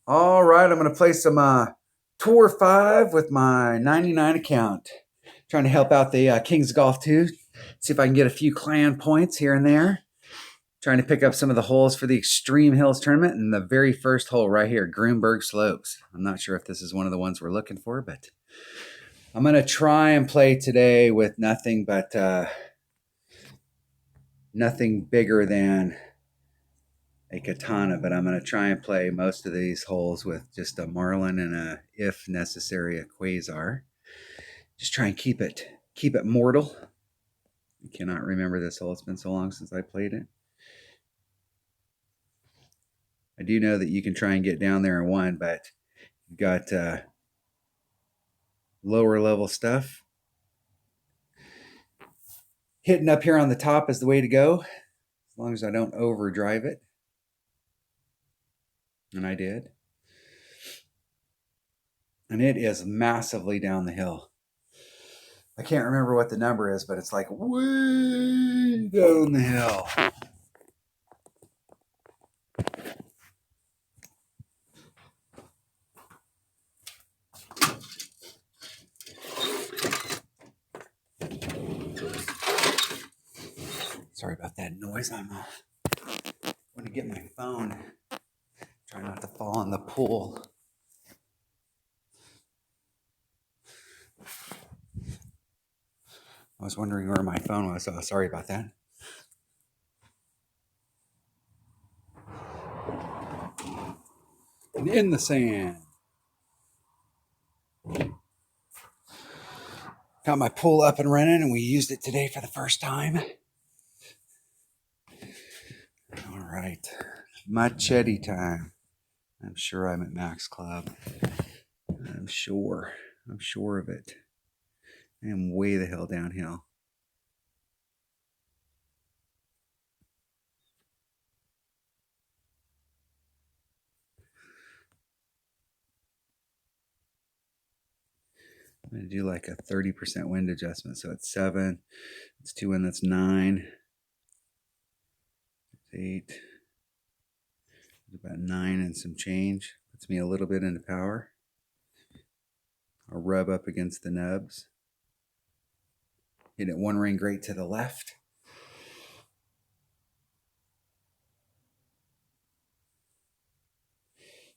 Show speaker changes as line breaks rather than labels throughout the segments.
All right, I'm going to play some Tour 5 with my 99 account. Trying to help out the Kings Golf too. See if I can get a few clan points here and there. Trying to pick up some of the holes for the Extreme Hills tournament. And the very first hole right here, Greenberg Slopes. I'm not sure if this is one of the ones we're looking for, but I'm going to try and play today with nothing but nothing bigger than a katana, but I'm going to try and play most of these holes with just a marlin and a, if necessary, a quasar. Just try and keep it mortal. I cannot remember this hole. It's been so long since I played it. I do know that you can try and get down there in one, but you've got lower level stuff. Hitting up here on the top is the way to go, as long as I don't overdrive it. And I did. And it is massively down the hill. I can't remember what the number is, but it's like way down the hill. Sorry about that noise. I'm going to get my phone. Try not to fall in the pool. I was wondering where my phone was, so sorry about that. And in the sand. Got my pool up and running, and we used it today for the first time. All right. Machete time. I'm sure I'm at Max Club. I'm sure of it. I am way the hell downhill. I'm going to do like a 30% wind adjustment. So it's 7. It's 2 and that's 9. It's 8. It's about 9 and some change. Puts me a little bit into power. I'll rub up against the nubs. Hit it one ring great to the left.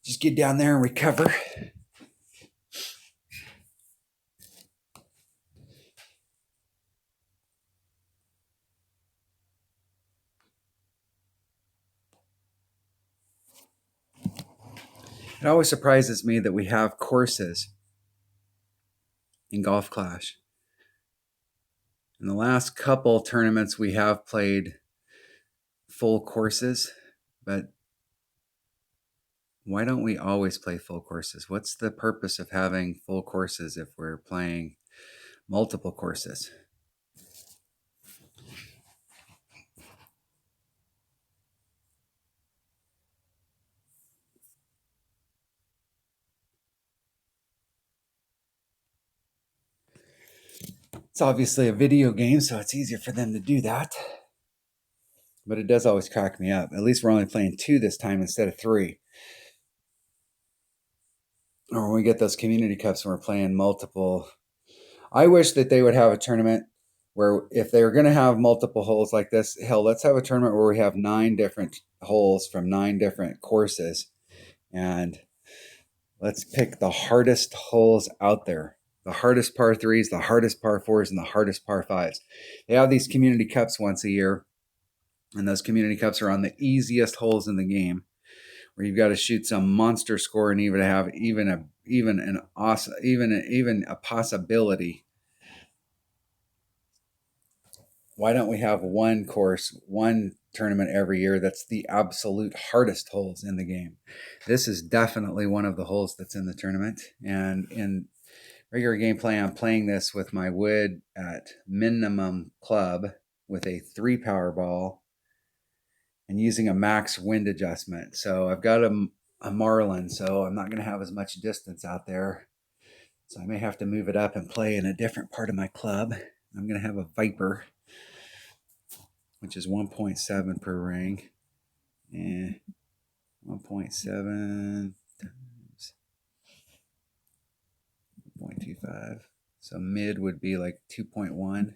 Just get down there and recover. It always surprises me that we have courses in Golf Clash. In the last couple tournaments, we have played full courses, but why don't we always play full courses? What's the purpose of having full courses if we're playing multiple courses? It's obviously a video game, so it's easier for them to do that. But it does always crack me up. At least we're only playing 2 this time instead of 3. Or when we get those community cups and we're playing multiple. I wish that they would have a tournament where if they're going to have multiple holes like this, hell, let's have a tournament where we have 9 different holes from 9 different courses. And let's pick the hardest holes out there. The hardest par 3s, the hardest par 4s, and the hardest par 5s. They have these community cups once a year. And those community cups are on the easiest holes in the game, where you've got to shoot some monster score and even have even a possibility. Why don't we have one course, one tournament every year that's the absolute hardest holes in the game? This is definitely one of the holes that's in the tournament. And in regular gameplay, I'm playing this with my wood at minimum club with a 3 power ball and using a max wind adjustment. So I've got a marlin, so I'm not going to have as much distance out there. So I may have to move it up and play in a different part of my club. I'm going to have a Viper, which is 1.7 per ring. And 1.7 1.5. So mid would be like 2.1.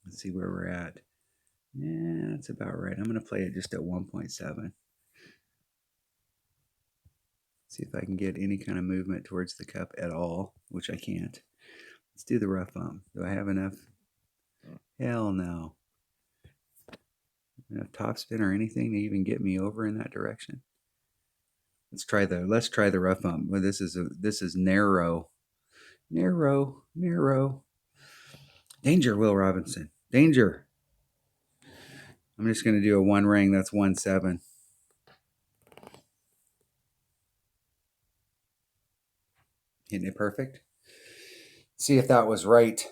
Let's see where we're at. Yeah, that's about right. I'm going to play it just at 1.7. See if I can get any kind of movement towards the cup at all, which I can't. Let's do the rough bump. Do I have enough? Hell no. Enough topspin or anything to even get me over in that direction? Let's try the rough bump. Well, this is narrow. Narrow. Danger, Will Robinson. Danger. I'm just going to do a one ring. That's 1.7. Hitting it perfect. See if that was right.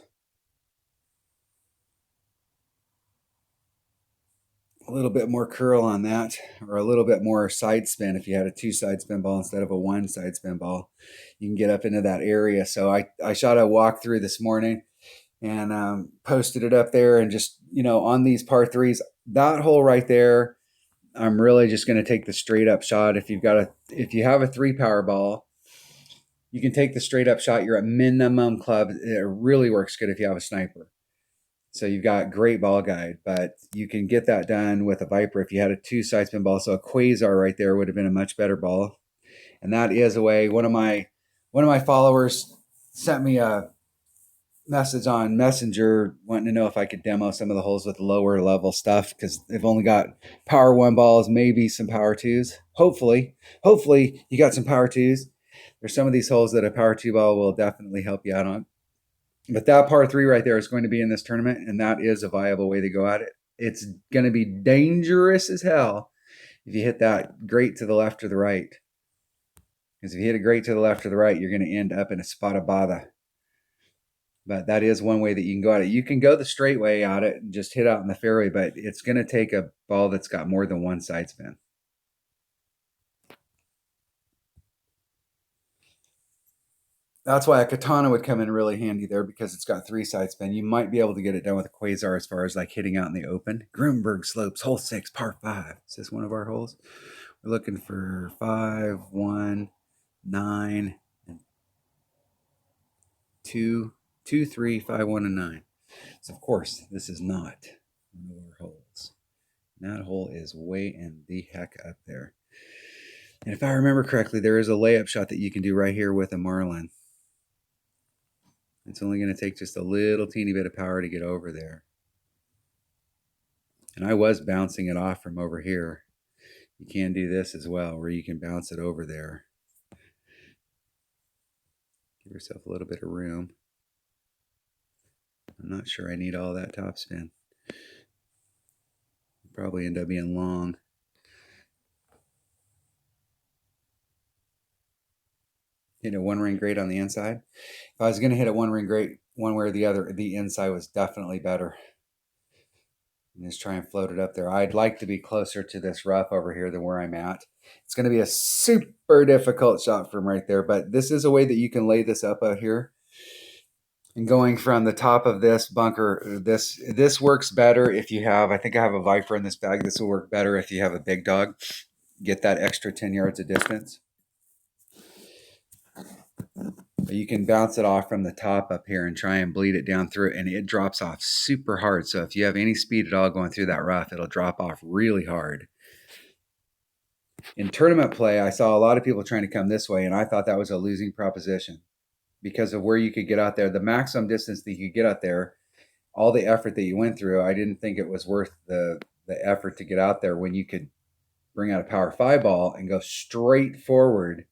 A little bit more curl on that, or a little bit more side spin. If you had a 2 side spin ball instead of a 1 side spin ball, you can get up into that area. So I shot a walkthrough this morning and posted it up there, and just, on these par threes, that hole right there, I'm really just going to take the straight up shot. If you have a 3 power ball, you can take the straight up shot. You're at minimum club. It really works good if you have a sniper. So you've got great ball guide, but you can get that done with a Viper if you had a 2 side spin ball. So a Quasar right there would have been a much better ball. And that is a way. One of my followers sent me a message on Messenger wanting to know if I could demo some of the holes with lower level stuff, because they've only got power 1 balls, maybe some power 2s. Hopefully you got some power 2s. There's some of these holes that a power 2 ball will definitely help you out on. But that par 3 right there is going to be in this tournament, and that is a viable way to go at it. It's going to be dangerous as hell if you hit that great to the left or the right. Because if you hit a great to the left or the right, you're going to end up in a spot of bother. But that is one way that you can go at it. You can go the straight way at it and just hit out in the fairway, but it's going to take a ball that's got more than 1 side spin. That's why a katana would come in really handy there, because it's got 3 side spin. You might be able to get it done with a Quasar as far as like hitting out in the open. Grunberg Slopes, hole 6, par 5. Is this one of our holes? We're looking for 5, 1, 9, and 2, 2, 3, 5, 1, and 9. So of course, this is not one of our holes. That hole is way in the heck up there. And if I remember correctly, there is a layup shot that you can do right here with a Marlin. It's only going to take just a little teeny bit of power to get over there. And I was bouncing it off from over here. You can do this as well, where you can bounce it over there. Give yourself a little bit of room. I'm not sure I need all that topspin. Probably end up being long. Hit a 1 ring great on the inside. If I was going to hit a 1 ring great one way or the other, the inside was definitely better. And just try and float it up there. I'd like to be closer to this rough over here than where I'm at. It's going to be a super difficult shot from right there, but this is a way that you can lay this up out here. And going from the top of this bunker, this works better if you have, I think I have a Viper in this bag. This will work better if you have a big dog. Get that extra 10 yards of distance. You can bounce it off from the top up here and try and bleed it down through it, and it drops off super hard. So if you have any speed at all going through that rough, it'll drop off really hard. In tournament play, I saw a lot of people trying to come this way, and I thought that was a losing proposition because of where you could get out there. The maximum distance that you could get out there, all the effort that you went through, I didn't think it was worth the effort to get out there when you could bring out a power 5 ball and go straight forward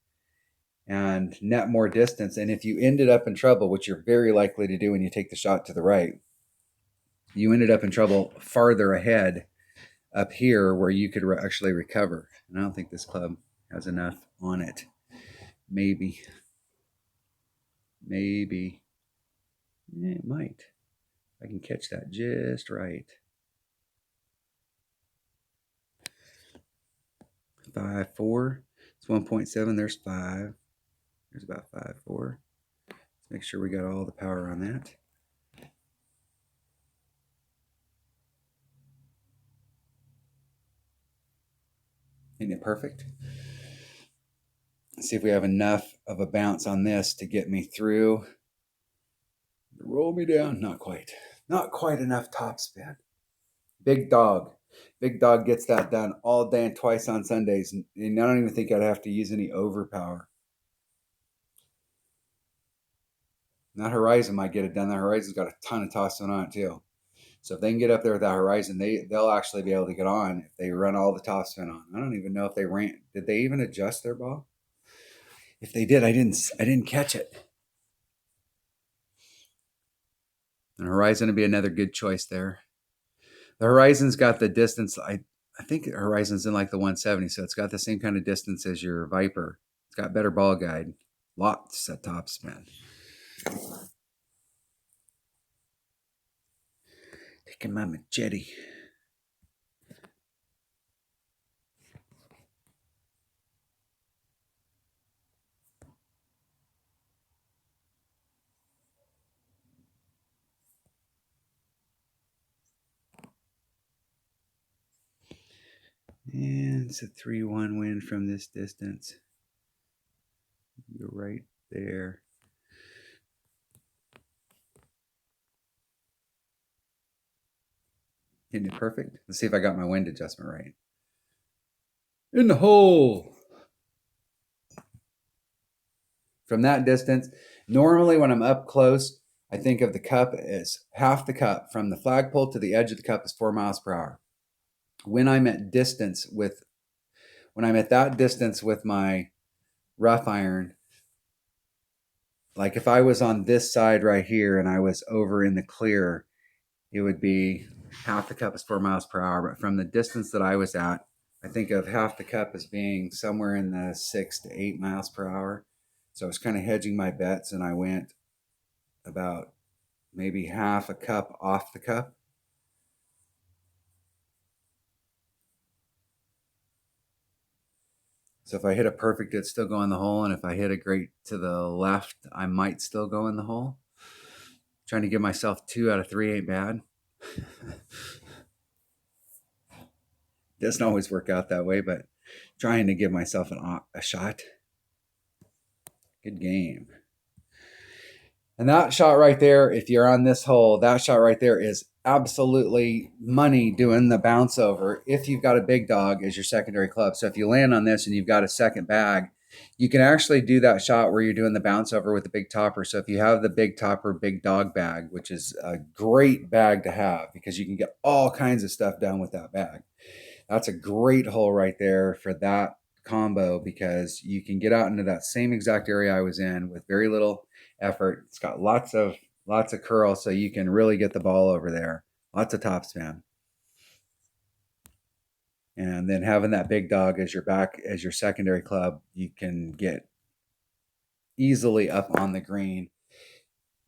and net more distance. And if you ended up in trouble, which you're very likely to do when you take the shot to the right, you ended up in trouble farther ahead up here where you could actually recover. And I don't think this club has enough on it. Maybe. Yeah, it might. I can catch that just right. 5.4. It's 1.7. There's 5. There's about 5.4. Let's make sure we got all the power on that. Isn't it perfect? see if we have enough of a bounce on this to get me through. Roll me down. Not quite. Not quite enough topspin. Big dog. Big dog gets that done all day and twice on Sundays. And I don't even think I'd have to use any overpower. That Horizon might get it done. That Horizon's got a ton of topspin on it too. So if they can get up there with that Horizon, they'll actually be able to get on if they run all the topspin on. I don't even know if they ran. Did they even adjust their ball? If they did, I didn't catch it. And Horizon would be another good choice there. The Horizon's got the distance. I think Horizon's in like the 170, so it's got the same kind of distance as your Viper. It's got better ball guide. Lots of topspin. Taking my machete. And it's a 3-1 win from this distance. You're right there. Hitting it perfect. Let's see if I got my wind adjustment right. In the hole. From that distance, normally when I'm up close, I think of the cup as half the cup. From the flagpole to the edge of the cup is 4 miles per hour. When I'm at that distance with my rough iron, like if I was on this side right here and I was over in the clear, it would be half the cup is 4 miles per hour. But from the distance that I was at, I think of half the cup as being somewhere in the 6 to 8 miles per hour. So I was kind of hedging my bets, and I went about maybe half a cup off the cup. So if I hit a perfect, it'd still go in the hole. And if I hit a great to the left, I might still go in the hole. Trying to give myself 2 out of 3 ain't bad. Doesn't always work out that way, but trying to give myself a shot. Good game. And that shot right there, if you're on this hole, that shot right there is absolutely money doing the bounce over if you've got a big dog as your secondary club. So if you land on this and you've got a second bag, you can actually do that shot where you're doing the bounce over with the big topper. So if you have the big topper, big dog bag, which is a great bag to have because you can get all kinds of stuff done with that bag. That's a great hole right there for that combo because you can get out into that same exact area I was in with very little effort. It's got lots of curl, so you can really get the ball over there. Lots of topspin. And then having that big dog as your secondary club, you can get easily up on the green.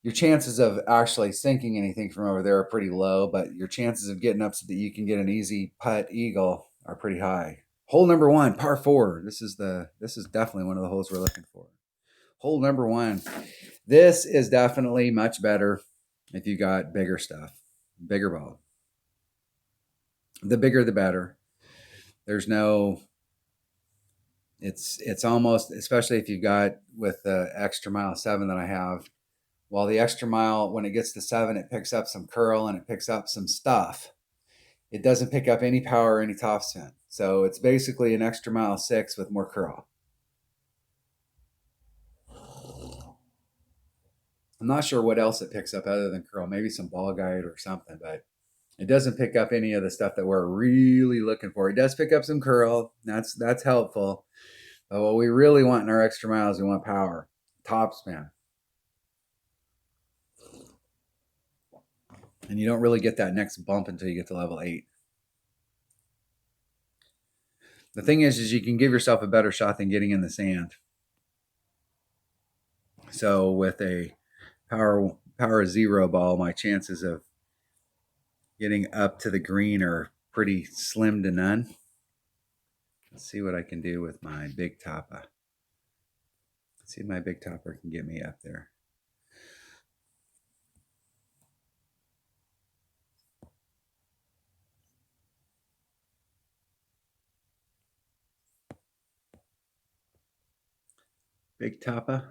Your chances of actually sinking anything from over there are pretty low, but your chances of getting up so that you can get an easy putt eagle are pretty high. Hole number 1, par 4. This is definitely one of the holes we're looking for. Hole number 1. This is definitely much better if you got bigger stuff, bigger ball. The bigger the better. There's no, it's almost, especially if you've got with the extra mile 7 that I have, while the extra mile, when it gets to 7, it picks up some curl and it picks up some stuff. It doesn't pick up any power or any topspin. So it's basically an extra mile 6 with more curl. I'm not sure what else it picks up other than curl, maybe some ball guide or something, but it doesn't pick up any of the stuff that we're really looking for. It does pick up some curl. That's helpful. But what we really want in our extra miles, we want power, topspin. And you don't really get that next bump until you get to level 8. The thing is you can give yourself a better shot than getting in the sand. So with a power 0 ball, my chances of getting up to the green are pretty slim to none. Let's see what I can do with my big topper. Let's see if my big topper can get me up there. Big Tapa.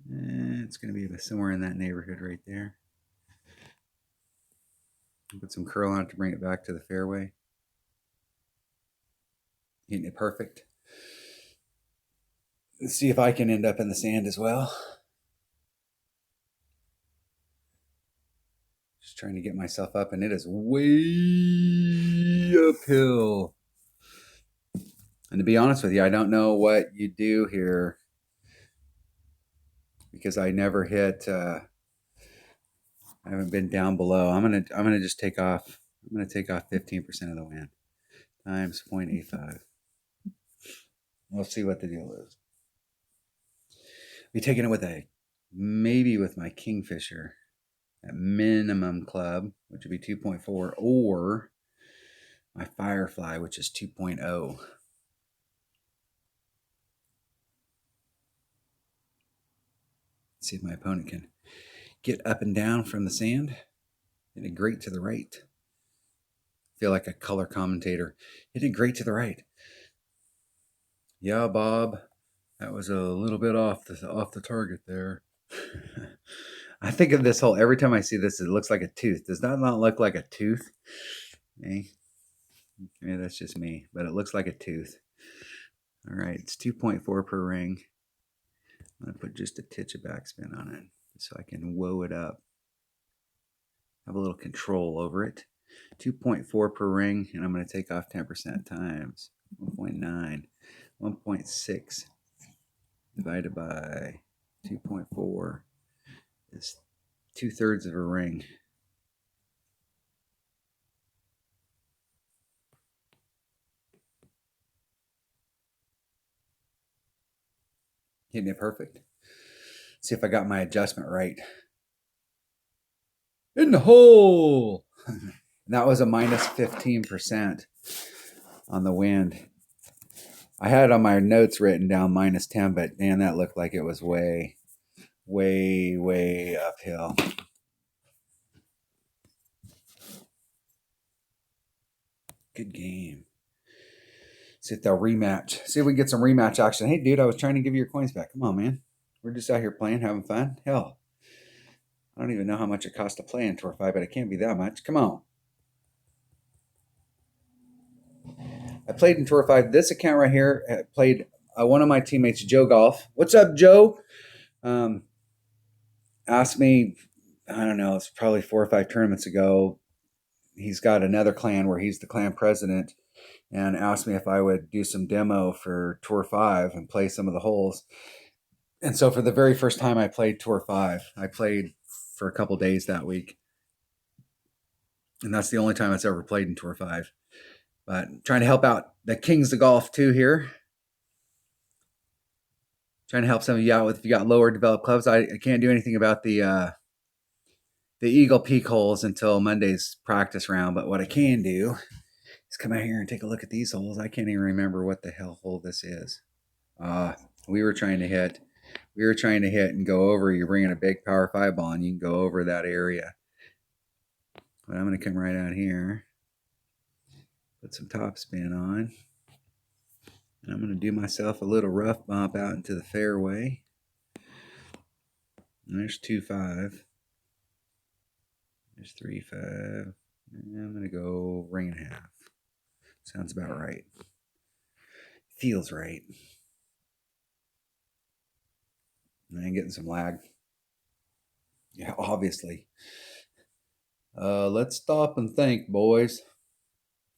It's going to be somewhere in that neighborhood right there. Put some curl on it to bring it back to the fairway. Hitting it perfect. Let's see if I can end up in the sand as well. Just trying to get myself up, and it is way uphill. And to be honest with you, I don't know what you do here because I never hit. I haven't been down below. I'm gonna just take off. I'm gonna take off 15% of the wind times 0.85. We'll see what the deal is. Be taking it with maybe with my Kingfisher at minimum club, which would be 2.4, or my Firefly, which is 2.0. See if my opponent can get up and down from the sand. Hitting great to the right. Feel like a color commentator. Hitting great to the right. Yeah, Bob, that was a little bit off the target there. I think of this hole every time I see this. It looks like a tooth. Does that not look like a tooth? Maybe that's just me, but it looks like a tooth. All right, it's 2.4 per ring. I'm gonna put just a titch of backspin on it so I can woe it up. Have a little control over it. 2.4 per ring, and I'm going to take off 10% times 1.9. 1.6 divided by 2.4 is 2/3 of a ring. Hitting it perfect. Let's see if I got my adjustment right. In the hole! That was a minus 15% on the wind. I had on my notes written down minus 10, but man, that looked like it was way, way, way uphill. Good game. See if they'll rematch. See if we can get some rematch action. Hey, dude, I was trying to give you your coins back. Come on, man. We're just out here playing, having fun. Hell, I don't even know how much it costs to play in Tour 5, but it can't be that much. Come on. I played in Tour 5. This account right here played one of my teammates, Joe Golf. What's up, Joe? Asked me, I don't know, it's probably 4 or 5 tournaments ago. He's got another clan where he's the clan president, and asked me if I would do some demo for Tour 5 and play some of the holes. And so for the very first time I played Tour 5, I played for a couple days that week. And that's the only time it's ever played in Tour 5. But trying to help out the Kings of Golf too here. Trying to help some of you out with if you got lower developed clubs. I can't do anything about the Eagle Peak holes until Monday's practice round. But what I can do is come out here and take a look at these holes. I can't even remember what the hell hole this is. We were trying to hit and go over. You're bringing a big power 5 ball and you can go over that area. But I'm going to come right out here, put some top spin on, and I'm going to do myself a little rough bump out into the fairway. And there's 2-5. There's 3-5. And I'm going to go ring and a half. Sounds about right. Feels right. And I'm getting some lag. Yeah, obviously. Let's stop and think, boys.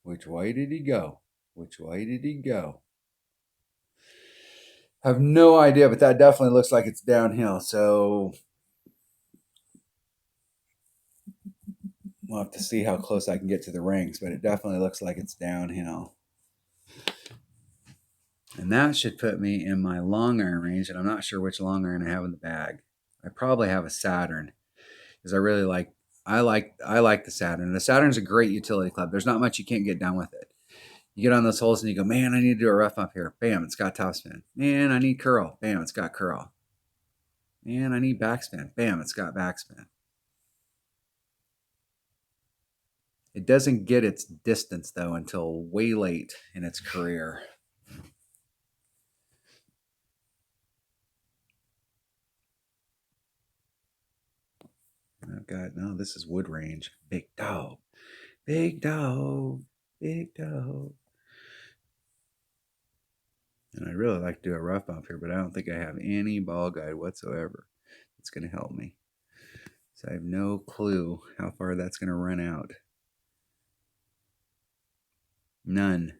Which way did he go? Which way did he go? I have no idea, but that definitely looks like it's downhill. So we'll have to see how close I can get to the rings, but it definitely looks like it's downhill. And that should put me in my long iron range, and I'm not sure which long iron I have in the bag. I probably have a Saturn because I like the Saturn. The Saturn's a great utility club. There's not much you can't get done with it. You get on those holes and you go, man, I need to do a rough up here. Bam, it's got topspin. Man, I need curl. Bam, it's got curl. Man, I need backspin. Bam, it's got backspin. It doesn't get its distance, though, until way late in its career. I've got, no, this is wood range. Big dog. Big dog. Big dog. And I'd really like to do a rough bump here, but I don't think I have any ball guide whatsoever that's going to help me. So I have no clue how far that's going to run out. None.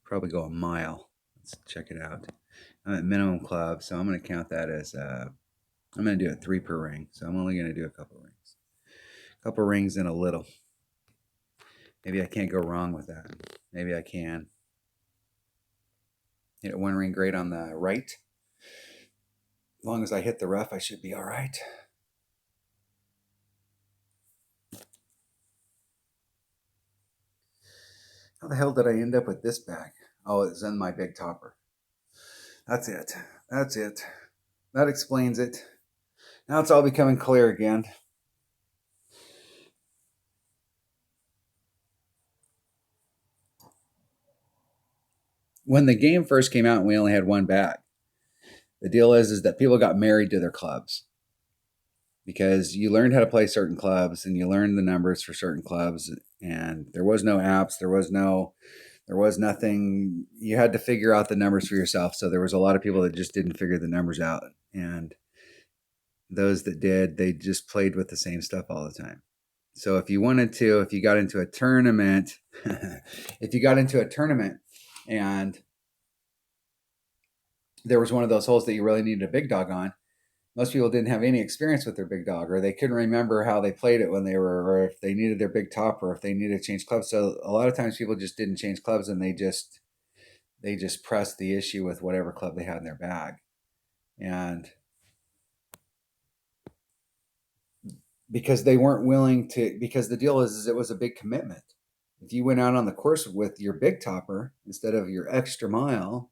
Probably go a mile. Let's check it out. I'm at minimum club, so I'm going to count that as, I'm going to do it 3 per ring. So I'm only going to do a couple rings. A couple rings and a little. Maybe I can't go wrong with that. Maybe I can. Hit 1 ring great on the right. As long as I hit the rough, I should be all right. How the hell did I end up with this bag? Oh, it's in my big topper. That's it. That's it. That explains it. Now it's all becoming clear again. When the game first came out and we only had 1 bag, the deal is that people got married to their clubs because you learned how to play certain clubs and you learned the numbers for certain clubs, and there was no apps, there was nothing. You had to figure out the numbers for yourself. So there was a lot of people that just didn't figure the numbers out, and those that did, they just played with the same stuff all the time. So if you got into a tournament, and there was one of those holes that you really needed a big dog on, most people didn't have any experience with their big dog, or they couldn't remember how they played it when they were, or if they needed their big top, or if they needed to change clubs. So a lot of times people just didn't change clubs, and they just pressed the issue with whatever club they had in their bag. And because they weren't willing to, because the deal is it was a big commitment. If you went out on the course with your big topper instead of your extra mile,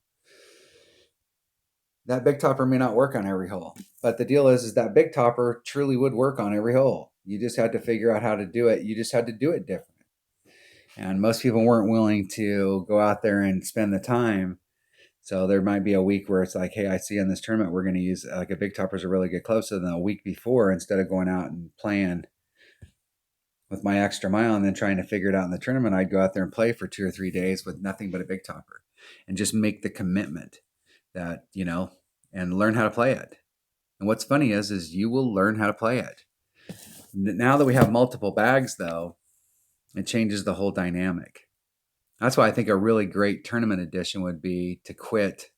that big topper may not work on every hole. But the deal is that big topper truly would work on every hole. You just had to figure out how to do it. You just had to do it different. And most people weren't willing to go out there and spend the time. So there might be a week where it's like, hey, I see in this tournament we're going to use like a big topper is a really good club. So then a week before, instead of going out and playing with my extra mile and then trying to figure it out in the tournament, I'd go out there and play for 2 or 3 days with nothing but a big topper and just make the commitment that, and learn how to play it. And what's funny is you will learn how to play it. Now that we have multiple bags, though, it changes the whole dynamic. That's why I think a really great tournament edition would be to quit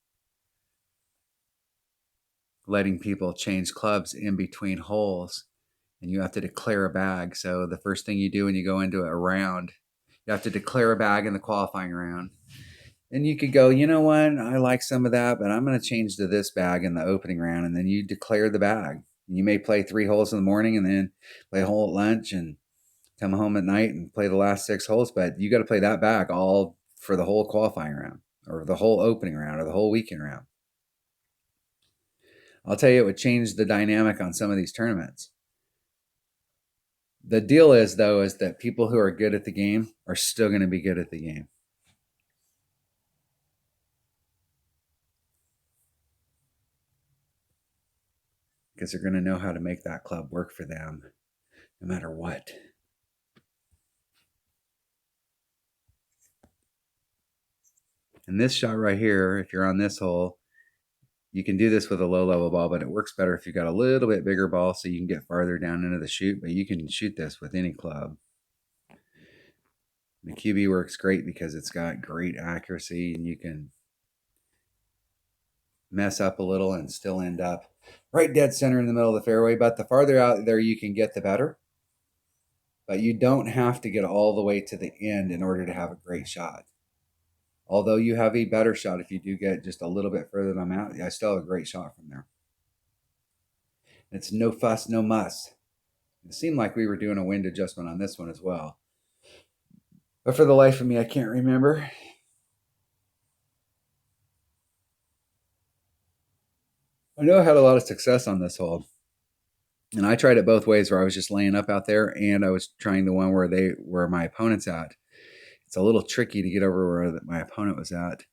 letting people change clubs in between holes, and you have to declare a bag. So the first thing you do when you go into a round, you have to declare a bag in the qualifying round. And you could go, you know what, I like some of that, but I'm going to change to this bag in the opening round. And then you declare the bag. You may play 3 holes in the morning and then play a hole at lunch and come home at night and play the last 6 holes. But you got to play that bag all for the whole qualifying round or the whole opening round or the whole weekend round. I'll tell you, it would change the dynamic on some of these tournaments. The deal is, though, is that people who are good at the game are still going to be good at the game. Because they're going to know how to make that club work for them no matter what. And this shot right here, if you're on this hole, you can do this with a low level ball, but it works better if you've got a little bit bigger ball so you can get farther down into the chute, but you can shoot this with any club. The QB works great because it's got great accuracy, and you can mess up a little and still end up right dead center in the middle of the fairway. But the farther out there you can get, the better. But you don't have to get all the way to the end in order to have a great shot. Although you have a better shot if you do get just a little bit further than I'm out, I still have a great shot from there. It's no fuss, no muss. It seemed like we were doing a wind adjustment on this one as well. But for the life of me, I can't remember. I know I had a lot of success on this hole. And I tried it both ways, where I was just laying up out there and I was trying the one where my opponent's at. It's a little tricky to get over where my opponent was at.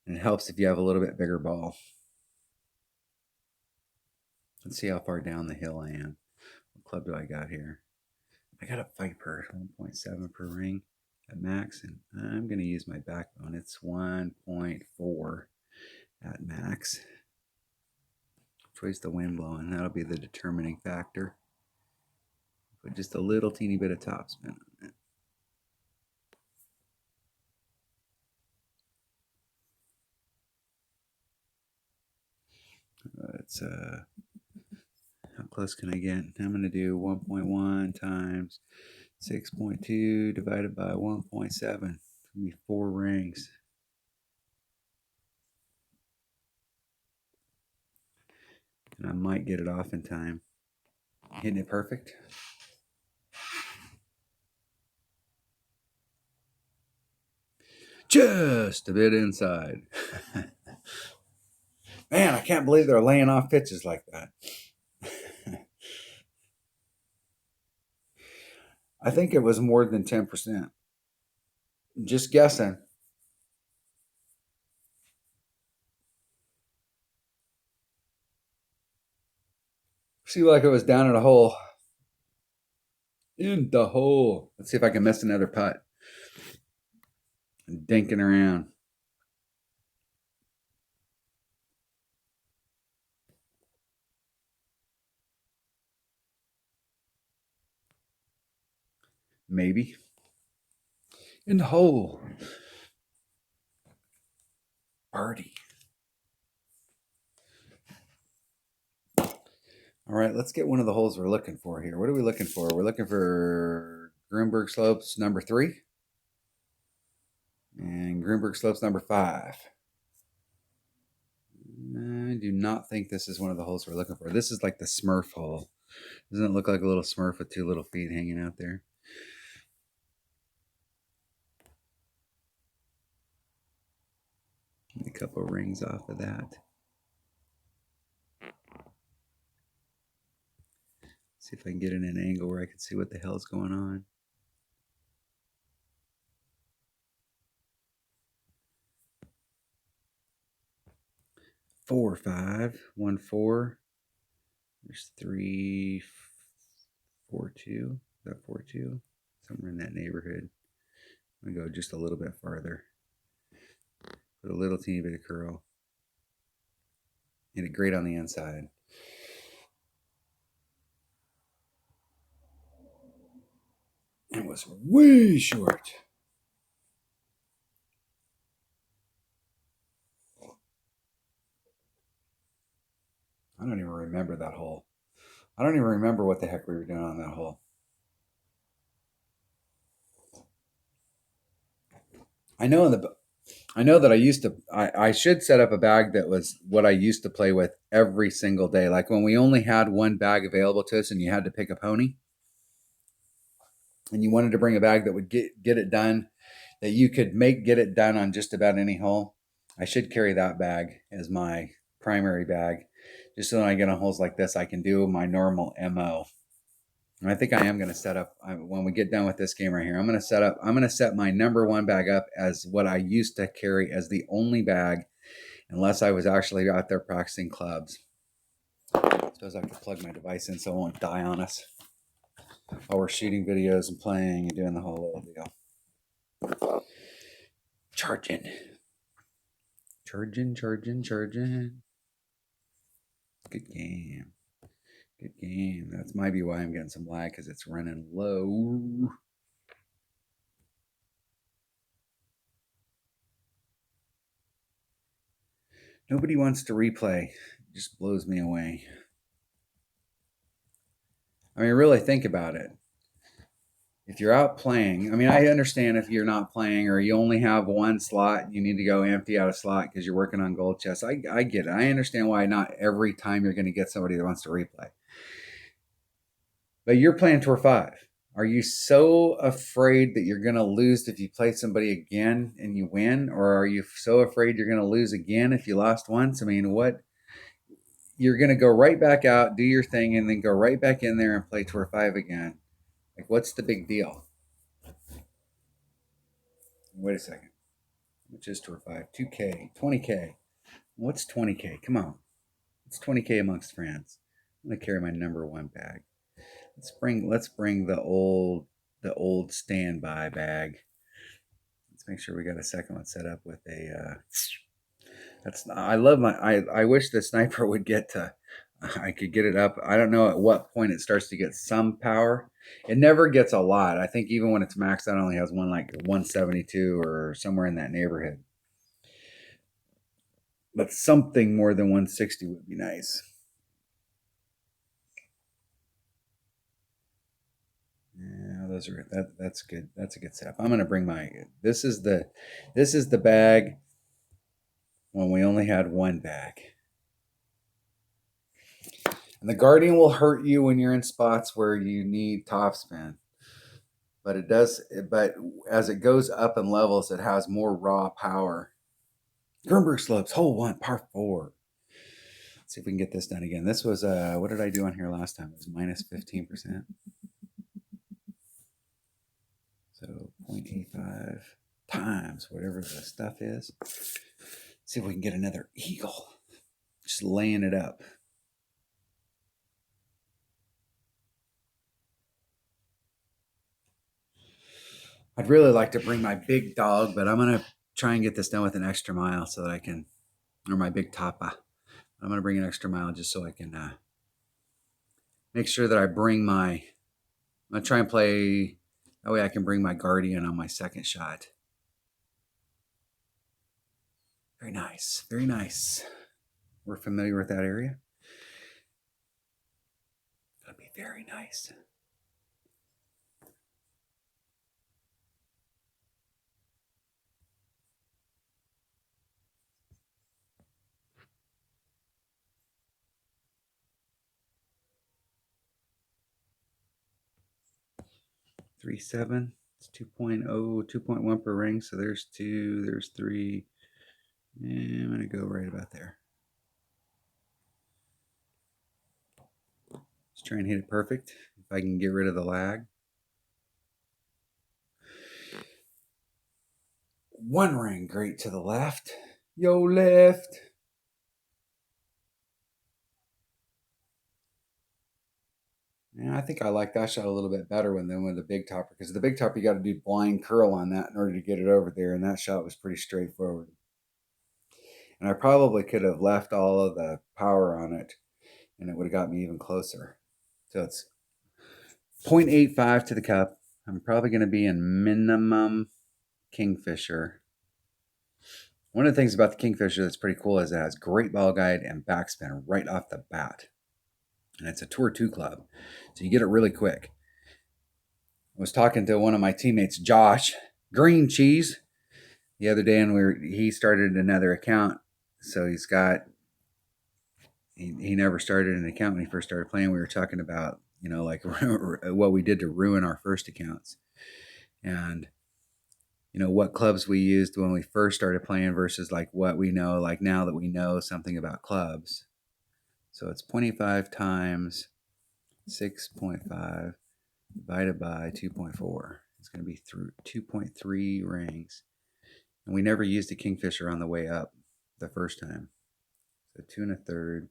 And it helps if you have a little bit bigger ball. Let's see how far down the hill I am. club do I got here? I got a Viper, 1.7 per ring at max, and I'm going to use my backbone. It's 1.4 at max. Which way's the wind blowing? That'll be the determining factor. Put just a little teeny bit of topspin on it. It's how close can I get? I'm going to do 1.1 times 6.2 divided by 1.7. It's going to be 4 rings. And I might get it off in time. Hitting it perfect. Just a bit inside. Man, I can't believe they're laying off pitches like that. I think it was more than 10%. Just guessing. See, like it was down in a hole. In the hole. Let's see if I can miss another putt. Dinking around. Maybe. In the hole. Birdie. All right, let's get one of the holes we're looking for here. What are we looking for? We're looking for Greenberg Slopes number 3. And Greenberg Slopes number 5. I do not think this is one of the holes we're looking for. This is like the Smurf hole. Doesn't it look like a little Smurf with 2 little feet hanging out there? A couple rings off of that. See if I can get in an angle where I can see what the hell's going on. Four, 5, 1, 4. There's 3, 4, 2. Is that 4, 2? Somewhere in that neighborhood. I'm gonna go just a little bit farther. Put a little teeny bit of curl. Hit it great on the inside. It was way short. I don't even remember that hole. I don't even remember what the heck we were doing on that hole. I know that I used to, I should set up a bag that was what I used to play with every single day. Like when we only had one bag available to us and you had to pick a pony and you wanted to bring a bag that would get it done, that you could get it done on just about any hole. I should carry that bag as my primary bag. Just so when I get on holes like this, I can do my normal MO. And I think I am going to set up, when we get done with this game right here, I'm going to set my number 1 bag up as what I used to carry as the only bag, unless I was actually out there practicing clubs. I suppose I could plug my device in so it won't die on us while we're shooting videos and playing and doing the whole little deal. Charging. Good game. Good game. That might be why I'm getting some lag, because it's running low. Nobody wants to replay. It just blows me away. I mean, really think about it. If you're out playing, I mean, I understand if you're not playing or you only have one slot, you need to go empty out a slot because you're working on gold chests. I get it. I understand why not every time you're going to get somebody that wants to replay. But you're playing Tour 5. Are you so afraid that you're going to lose if you play somebody again and you win? Or are you so afraid you're going to lose again if you lost once? I mean, what? You're going to go right back out, do your thing, and then go right back in there and play Tour 5 again. Like, what's the big deal? Wait a second. Which is Tour 5? 2K, 20K. What's 20K? Come on. It's 20K amongst friends. I'm going to carry my number 1 bag. Let's bring the old standby bag. Let's make sure we got a second one set up with a. That's I love my I wish the sniper would get to. I could get it up. I don't know at what point it starts to get some power. It never gets a lot. I think even when it's maxed out, it only has one like 172 or somewhere in that neighborhood. But something more than 160 would be nice. Yeah, those are that's good. That's a good setup. I'm gonna bring my this is the bag when we only had one bag. And the Guardian will hurt you when you're in spots where you need topspin. But it does but as it goes up in levels, it has more raw power. Grimberg slopes, hole one, par four. Let's see if we can get this done again. This was what did I do on here last time? It was minus 15%. So 0.85 times whatever the stuff is. Let's see if we can get another eagle. Just laying it up. I'd really like to bring my big dog, but I'm going to try and get this done with an extra mile so that I can, or my big tapa. I'm going to bring an extra mile just so I can make sure that I bring my, I'm going to try and play, that way I can bring my Guardian on my second shot. Very nice, very nice. We're familiar with that area. That'll be very nice. Three seven. It's 2.0, 2.1 per ring. So there's two, there's three. And I'm going to go right about there. Let's try and hit it perfect. If I can get rid of the lag. One ring great to the left. Yo, left. Yeah, I think I like that shot a little bit better than with the big topper, because the big topper you got to do blind curl on that in order to get it over there, and that shot was pretty straightforward. And I probably could have left all of the power on it, and it would have got me even closer. So it's 0.85 to the cup. I'm probably going to be in minimum Kingfisher. One of the things about the Kingfisher that's pretty cool is it has great ball guide and backspin right off the bat. And it's a Tour 2 club, so you get it really quick. I was talking to one of my teammates, Josh Green Cheese, the other day, and he started another account. So he never started an account when he first started playing. We were talking about, like what we did to ruin our first accounts. And what clubs we used when we first started playing versus like what we know, like now that we know something about clubs. So it's 0.85 times 6.5 divided by 2.4. It's going to be through 2.3 rings. And we never used a Kingfisher on the way up the first time. So 2 1/3.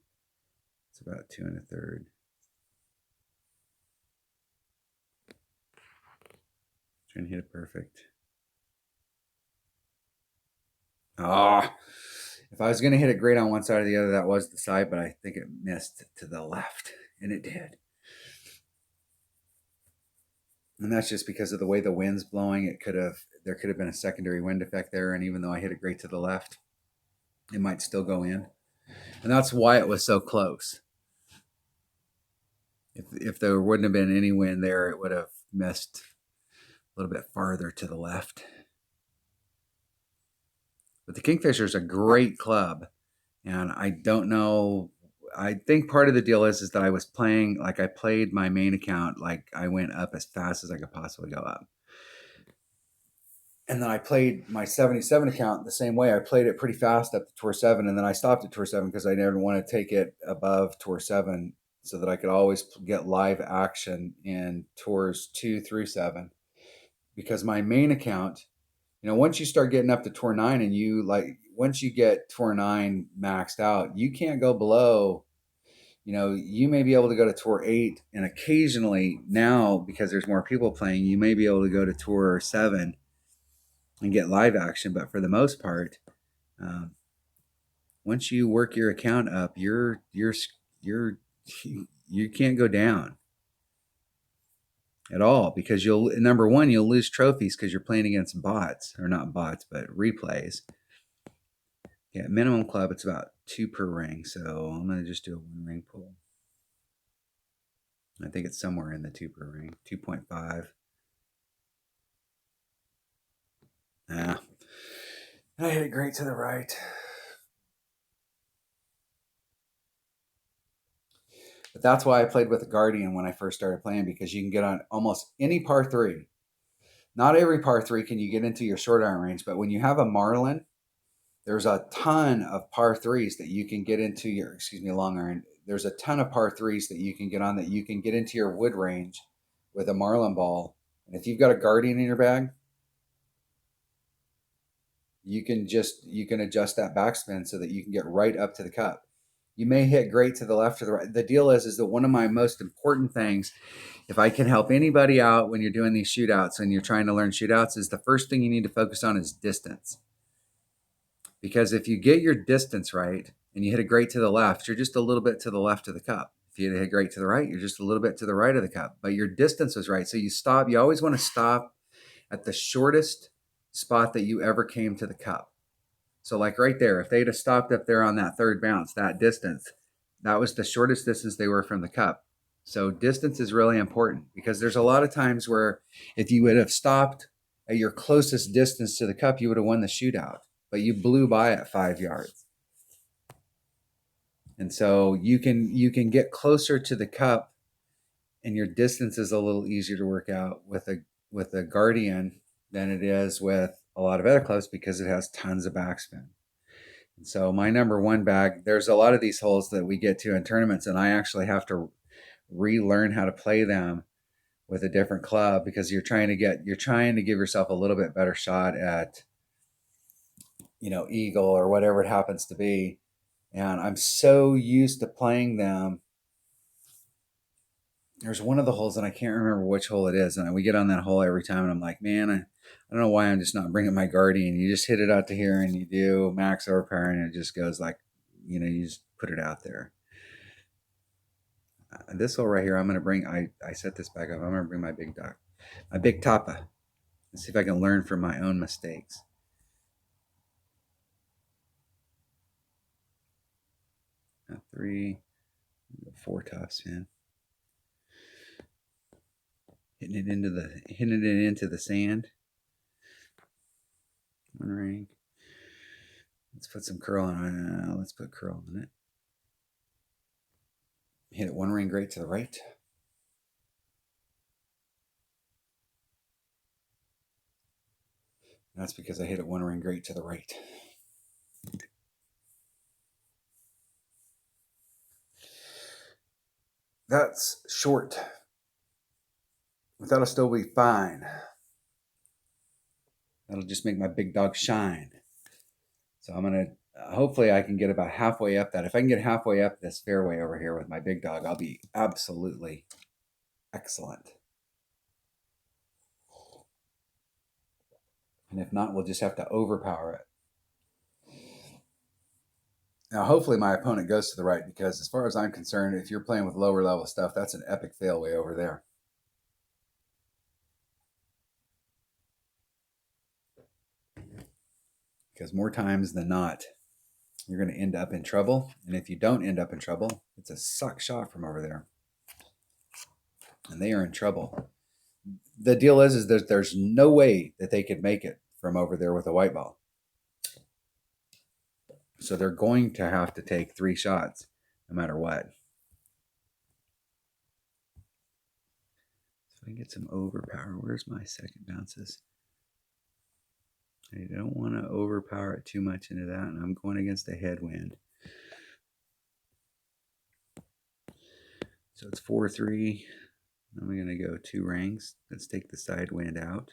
It's about 2 1/3. Trying to hit it perfect. If I was going to hit it great on one side or the other, that was the side, but I think it missed to the left, and it did. And that's just because of the way the wind's blowing. There could have been a secondary wind effect there, and even though I hit it great to the left, it might still go in. And that's why it was so close. If there wouldn't have been any wind there, it would have missed a little bit farther to the left. But the Kingfisher is a great club, and I don't know. I think part of the deal is that I was playing, like I played my main account, like I went up as fast as I could possibly go up. And then I played my 77 account the same way. I played it pretty fast up to Tour 7, and then I stopped at Tour 7 because I never want to take it above Tour 7 so that I could always get live action in Tours 2 through 7. Because my main account, once you start getting up to Tour 9 and once you get Tour 9 maxed out, you can't go below, you may be able to go to tour 8, and occasionally now, because there's more people playing, you may be able to go to tour 7 and get live action. But for the most part, um, once you work your account up, you're you can't go down at all, because you'll, number one, you'll lose trophies because you're playing against bots, or not bots, but replays. Yeah, minimum club, it's about 2 per ring. So I'm going to just do a 1 ring pull. I think it's somewhere in the 2 per ring, 2.5. Ah, I hit it great to the right. But that's why I played with a Guardian when I first started playing, because you can get on almost any par 3. Not every par 3 can you get into your short iron range, but when you have a Marlin, there's a ton of par 3s that you can get into your, long iron. There's a ton of par 3s that you can get on, that you can get into your wood range with a Marlin ball. And if you've got a Guardian in your bag, you can adjust that backspin so that you can get right up to the cup. You may hit great to the left or the right. The deal is that one of my most important things, if I can help anybody out when you're doing these shootouts and you're trying to learn shootouts, is the first thing you need to focus on is distance. Because if you get your distance right and you hit it great to the left, you're just a little bit to the left of the cup. If you hit it great to the right, you're just a little bit to the right of the cup. But your distance was right. So you always want to stop at the shortest spot that you ever came to the cup. So like right there, if they'd have stopped up there on that third bounce, that distance, that was the shortest distance they were from the cup. So distance is really important, because there's a lot of times where if you would have stopped at your closest distance to the cup, you would have won the shootout, but you blew by at 5 yards. And so you can get closer to the cup, and your distance is a little easier to work out with a Guardian than it is with a lot of other clubs, because it has tons of backspin. And so my number 1 bag, there's a lot of these holes that we get to in tournaments, and I actually have to relearn how to play them with a different club, because you're trying to give yourself a little bit better shot at eagle or whatever it happens to be. And I'm so used to playing them. There's one of the holes, and I can't remember which hole it is, and we get on that hole every time, and I'm like, man, I don't know why I'm just not bringing my Guardian. You just hit it out to here, and you do max overpower, and it just goes like, you just put it out there. This hole right here, I'm going to bring, I set this back up. I'm going to bring my big dog, my big Tapa. Let's see if I can learn from my own mistakes. Now 3, 4 top spin. Hitting it into the sand. 1 ring. Let's put some curl on it. Let's put curl on it. Hit it 1 ring great to the right. That's because I hit it 1 ring great to the right. That's short. But that'll still be fine. That'll just make my big dog shine. So I'm going to, hopefully I can get about halfway up that. If I can get halfway up this fairway over here with my big dog, I'll be absolutely excellent. And if not, we'll just have to overpower it. Now, hopefully my opponent goes to the right, because as far as I'm concerned, if you're playing with lower level stuff, that's an epic fail way over there. Because more times than not, you're going to end up in trouble. And if you don't end up in trouble, it's a suck shot from over there. And they are in trouble. The deal is that there's no way that they could make it from over there with a white ball. So they're going to have to take 3 shots no matter what. So I can get some overpower. Where's my second bounces? I don't want to overpower it too much into that, and I'm going against a headwind. So it's 4-3. I'm going to go 2 rings. Let's take the side wind out.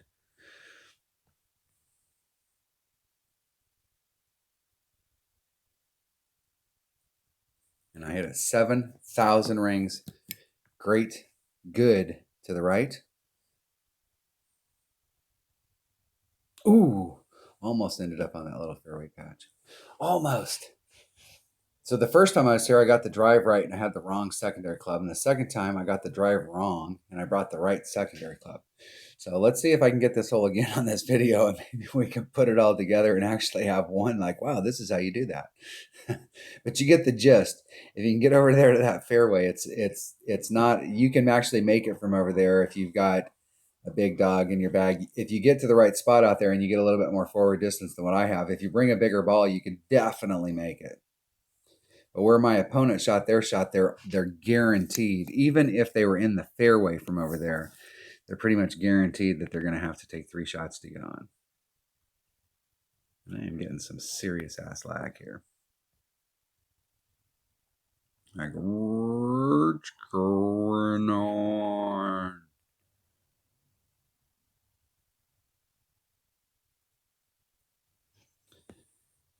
And I hit it 7,000 rings. Great, good to the right. Ooh, almost ended up on that little fairway patch. Almost. So the first time I was here, I got the drive right and I had the wrong secondary club. And the second time I got the drive wrong and I brought the right secondary club. So let's see if I can get this hole again on this video and maybe we can put it all together and actually have one like, wow, this is how you do that. But you get the gist. If you can get over there to that fairway, it's not, you can actually make it from over there if you've got a big dog in your bag. If you get to the right spot out there and you get a little bit more forward distance than what I have, if you bring a bigger ball, you can definitely make it. But where my opponent shot their shot, they're guaranteed, even if they were in the fairway from over there, they're pretty much guaranteed that they're going to have to take 3 shots to get on. And I am getting some serious ass lag here. Like, what's going on?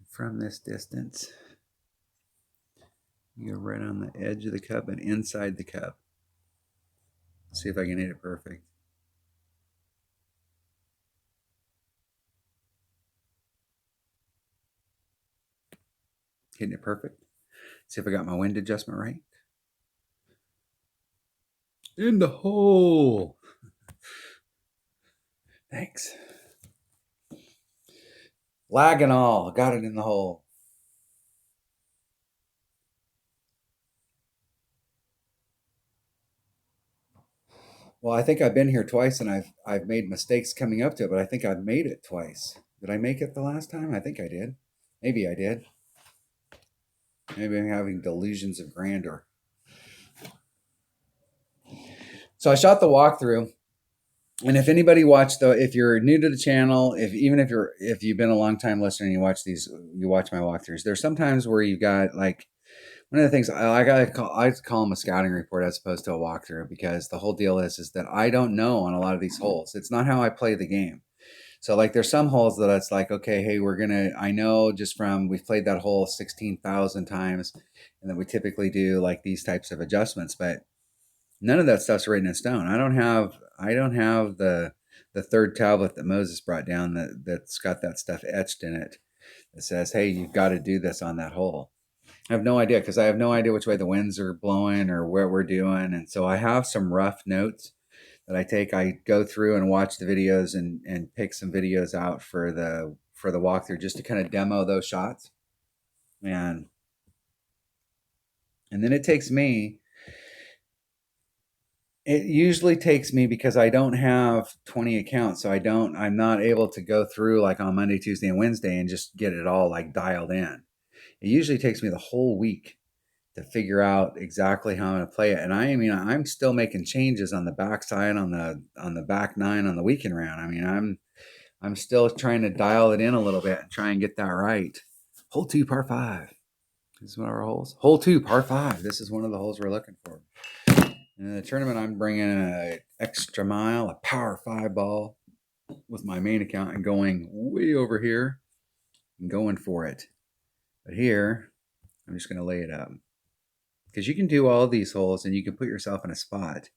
From this distance, you go right on the edge of the cup and inside the cup. See if I can hit it perfect. Hitting it perfect. See if I got my wind adjustment right. In the hole. Thanks. Lag and all, got it in the hole. Well, I think I've been here twice and I've made mistakes coming up to it, but I think I've made it twice. Did I make it the last time? I think I did. Maybe I did. Maybe I'm having delusions of grandeur. So I shot the walkthrough. And if anybody watched if you're new to the channel, if you've been a long time listener and you watch my walkthroughs, there's sometimes where you got like, one of the things I call them a scouting report as opposed to a walkthrough, because the whole deal is that I don't know on a lot of these holes. It's not how I play the game. So like there's some holes that it's like, okay, hey, I know just from, we've played that hole 16,000 times and then we typically do like these types of adjustments, but none of that stuff's written in stone. I don't have the third tablet that Moses brought down that's got that stuff etched in it that says, hey, you've got to do this on that hole. I have no idea, because I have no idea which way the winds are blowing or what we're doing. And so I have some rough notes that I take. I go through and watch the videos and pick some videos out for the walkthrough just to kind of demo those shots. And then it usually takes me, because I don't have 20 accounts. So I'm not able to go through like on Monday, Tuesday, and Wednesday and just get it all like dialed in. It usually takes me the whole week to figure out exactly how I'm going to play it. And I'm still making changes on the backside, on the back nine, on the weekend round. I mean, I'm still trying to dial it in a little bit and try and get that right. Hole 2, par 5. This is one of our holes. Hole 2, par 5. This is one of the holes we're looking for. In the tournament, I'm bringing an extra mile, a power 5 ball with my main account and going way over here and going for it. But here, I'm just going to lay it up, because you can do all these holes and you can put yourself in a spot.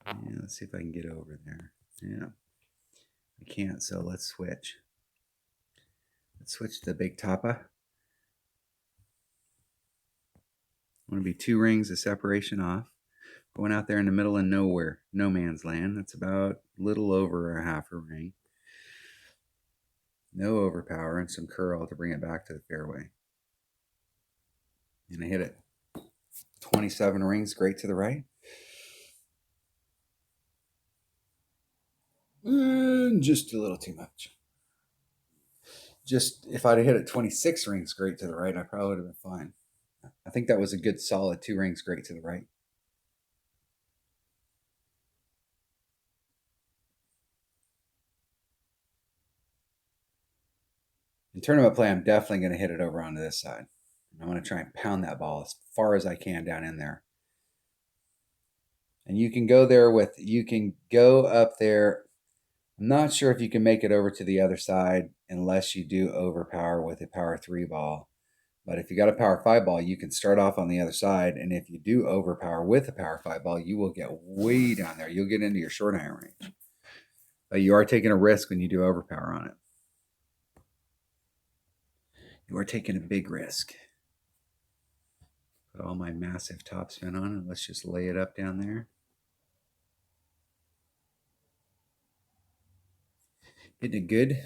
Yeah, let's see if I can get over there. Yeah, I can't, so let's switch. Let's switch to the big tapa. I want to be 2 rings of separation off. Going out there in the middle of nowhere, no man's land. That's about a little over a half a ring. No overpower and some curl to bring it back to the fairway. And I hit it 27 rings, great to the right. And just a little too much. Just if I'd have hit it 26 rings great to the right, I probably would have been fine. I think that was a good solid 2 rings great to the right. In tournament play, I'm definitely going to hit it over onto this side. I'm going to try and pound that ball as far as I can down in there. And you can go up there. I'm not sure if you can make it over to the other side unless you do overpower with a power 3 ball. But if you got a power 5 ball, you can start off on the other side. And if you do overpower with a power 5 ball, you will get way down there. You'll get into your short iron range. But you are taking a risk when you do overpower on it. You are taking a big risk. Put all my massive topspin on and let's just lay it up down there. Hitting it good,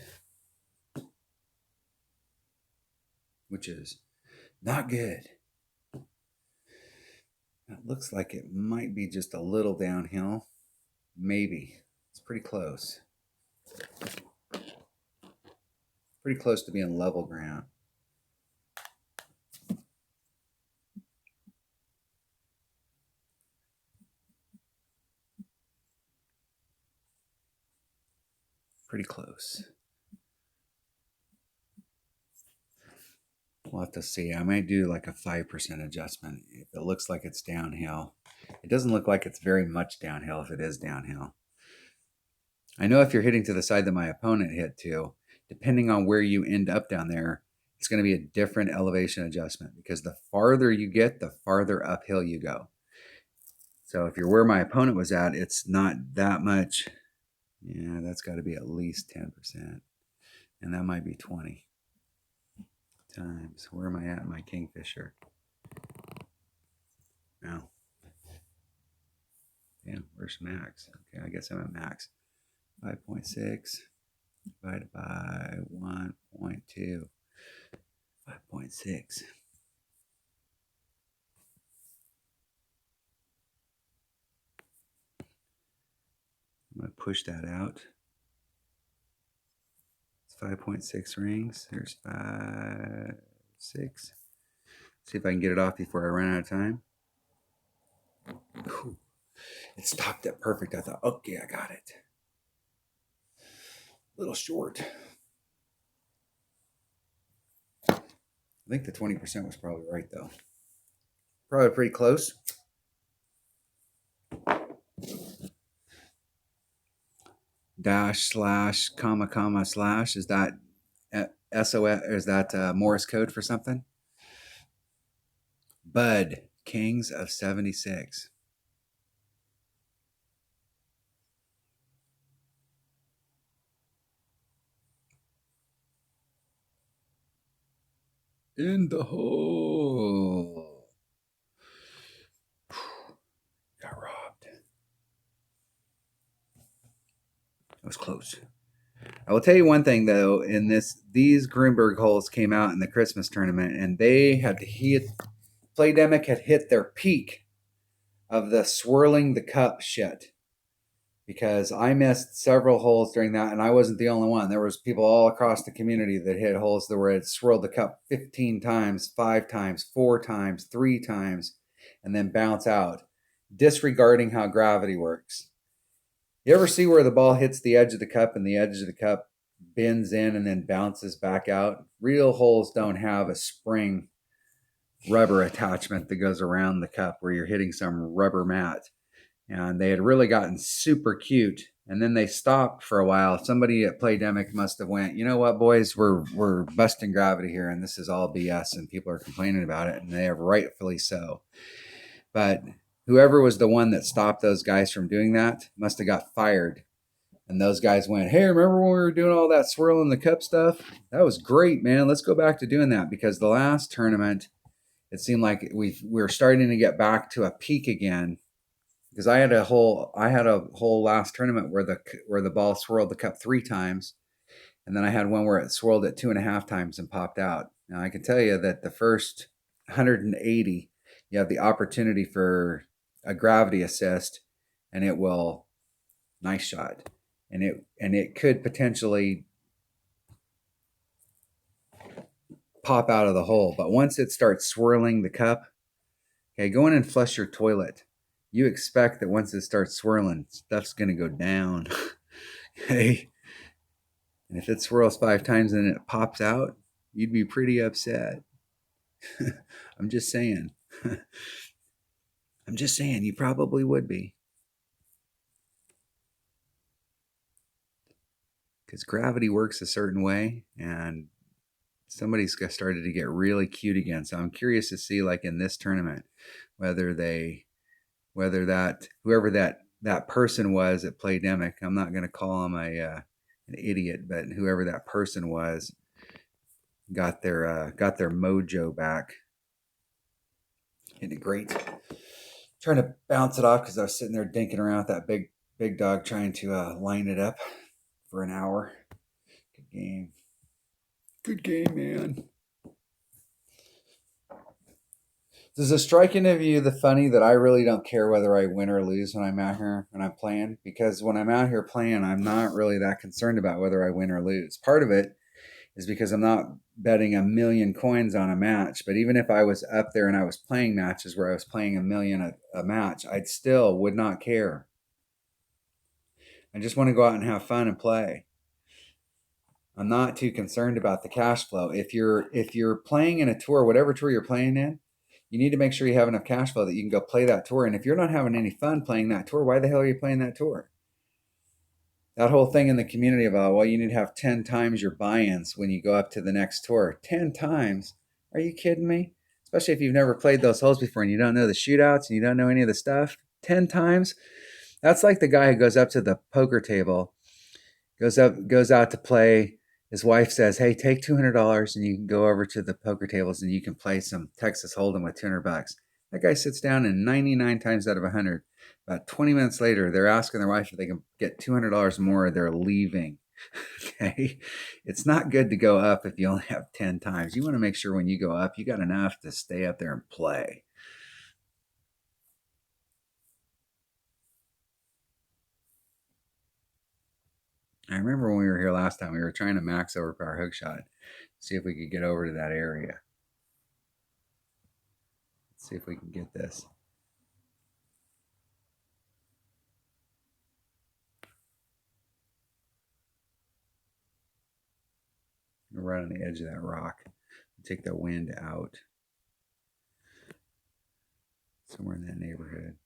which is not good. It looks like it might be just a little downhill. Maybe. It's pretty close. Pretty close to being level ground. Pretty close. We'll have to see. I might do like a 5% adjustment if it looks like it's downhill. It doesn't look like it's very much downhill if it is downhill. I know if you're hitting to the side that my opponent hit to, depending on where you end up down there, it's going to be a different elevation adjustment because the farther you get, the farther uphill you go. So if you're where my opponent was at, it's not that much. Yeah, that's got to be at least 10%. And that might be 20 times. Where am I at, my Kingfisher? Now, damn, where's max? Okay, I guess I'm at max. 5.6 divided by 1.2. 5.6. I'm going to push that out. It's 5.6 rings. There's 5, 6. See if I can get it off before I run out of time. Whew. It stopped at perfect. I thought, okay, I got it. A little short. I think the 20% was probably right, though. Probably pretty close. Dash slash comma comma slash. Is that SOS? Is that Morse code for something? Bud, Kings of 76. In the hole. Got robbed. That was close. I will tell you one thing though, in these Greenberg holes came out in the Christmas tournament and they had to hit, Playdemic had hit their peak of the swirling the cup shit. Because I missed several holes during that, and I wasn't the only one. There was people all across the community that hit holes that were it swirled the cup 15 times, 5 times, 4 times, 3 times, and then bounce out, disregarding how gravity works. You ever see where the ball hits the edge of the cup and the edge of the cup bends in and then bounces back out? Real holes don't have a spring rubber attachment that goes around the cup where you're hitting some rubber mat. And they had really gotten super cute, and then they stopped for a while. Somebody at Playdemic must have went, you know what, boys, we're busting gravity here, and this is all BS, and people are complaining about it, and they are rightfully so. But whoever was the one that stopped those guys from doing that must have got fired. And those guys went, hey, remember when we were doing all that swirling the cup stuff? That was great, man. Let's go back to doing that, because the last tournament, it seemed like we were starting to get back to a peak again. Because I had a whole last tournament where the ball swirled the cup 3 times, and then I had one where it swirled it 2.5 times and popped out. Now I can tell you that the first 180, you have the opportunity for a gravity assist, and it will nice shot, and it could potentially pop out of the hole. But once it starts swirling the cup, okay, go in and flush your toilet. You expect that once it starts swirling, stuff's going to go down. Okay. And if it swirls 5 times and it pops out, you'd be pretty upset. I'm just saying. I'm just saying, you probably would be. Because gravity works a certain way, and somebody's started to get really cute again. So I'm curious to see, like in this tournament, whether that whoever that person was at Playdemic, I'm not going to call him an idiot, but whoever that person was got their mojo back. Isn't it great? Trying to bounce it off because I was sitting there dinking around with that big dog trying to line it up for an hour. Good game, man. Does it strike any of you the funny that I really don't care whether I win or lose when I'm out here when I'm playing? Because when I'm out here playing, I'm not really that concerned about whether I win or lose. Part of it is because I'm not betting a million coins on a match. But even if I was up there and I was playing matches where I was playing a million a match, I'd still would not care. I just want to go out and have fun and play. I'm not too concerned about the cash flow. If you're playing in a tour, whatever tour you're playing in, you need to make sure you have enough cash flow that you can go play that tour. And if you're not having any fun playing that tour, why the hell are you playing that tour? That whole thing in the community about, well, you need to have 10 times your buy-ins when you go up to the next tour. 10 times? Are you kidding me? Especially if you've never played those holes before and you don't know the shootouts and you don't know any of the stuff. 10 times? That's like the guy who goes up to the poker table, goes out to play. His wife says, "Hey, take $200 and you can go over to the poker tables and you can play some Texas Hold'em with $200." That guy sits down and 99 times out of 100, about 20 minutes later, they're asking their wife if they can get $200 more. They're leaving. Okay, it's not good to go up if you only have 10 times. You want to make sure when you go up, you got enough to stay up there and play. I remember when we were here last time, we were trying to max overpower hook shot, see if we could get over to that area. Let's see if we can get this. Right on the edge of that rock. Take the wind out. Somewhere in that neighborhood.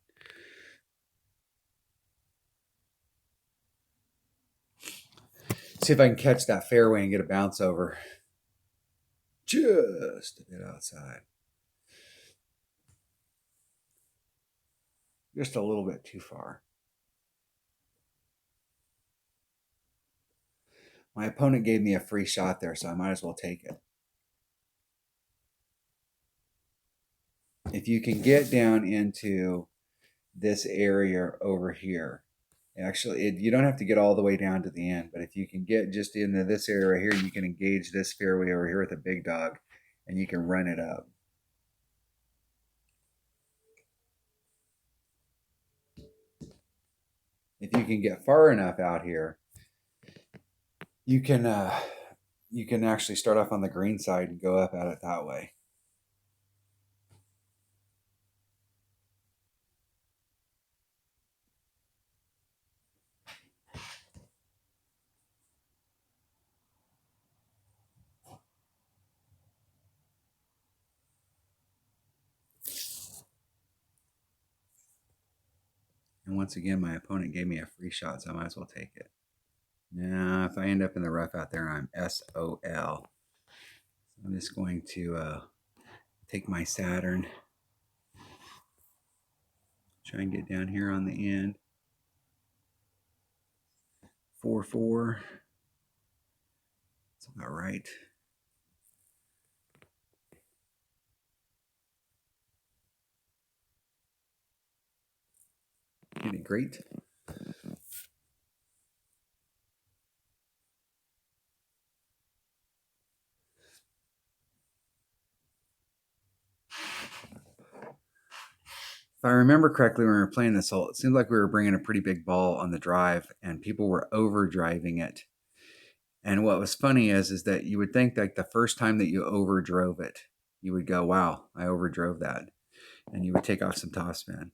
See if I can catch that fairway and get a bounce over. Just a bit outside. Just a little bit too far. My opponent gave me a free shot there, so I might as well take it. If you can get down into this area over here, actually, you don't have to get all the way down to the end, but if you can get just into this area right here, you can engage this fairway over here with a big dog, and you can run it up. If you can get far enough out here, you can actually start off on the green side and go up at it that way. And once again, my opponent gave me a free shot, so I might as well take it. Now, if I end up in the rough out there, I'm SOL. So I'm just going to take my Saturn, try and get down here on the end. 4-4. That's about right. Isn't it great? If I remember correctly, when we were playing this hole, it seemed like we were bringing a pretty big ball on the drive, and people were overdriving it. And what was funny is that you would think like the first time that you overdrove it, you would go, "Wow, I overdrove that," and you would take off some topspin.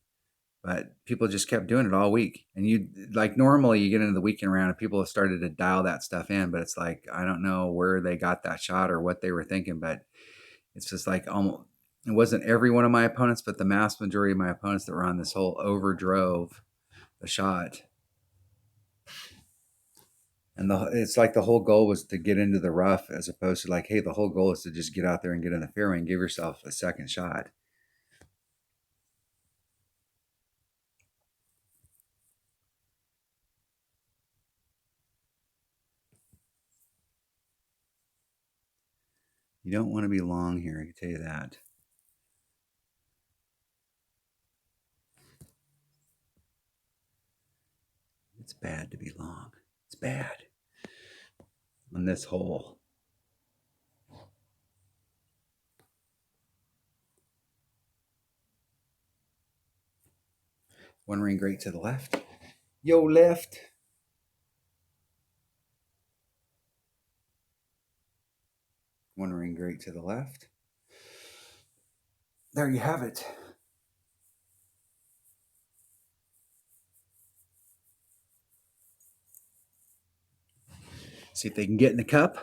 But people just kept doing it all week, and you like normally you get into the weekend round and people have started to dial that stuff in, but it's like I don't know where they got that shot or what they were thinking, but it's just like almost. It wasn't every one of my opponents, but the mass majority of my opponents that were on this hole overdrove the shot. And it's like the whole goal was to get into the rough, as opposed to like, hey, the whole goal is to just get out there and get in the fairway and give yourself a second shot. You don't want to be long here, I can tell you that. It's bad to be long. It's bad on this hole. One ring great to the left. Yo, left. One ring great to the left. There you have it. See if they can get in the cup.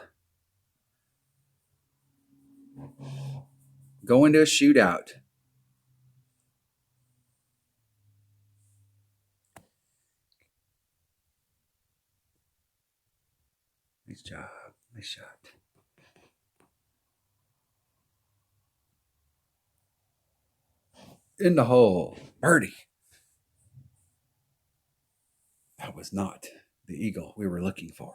Go into a shootout. Nice job. Nice shot. In the hole. Birdie. That was not the eagle we were looking for.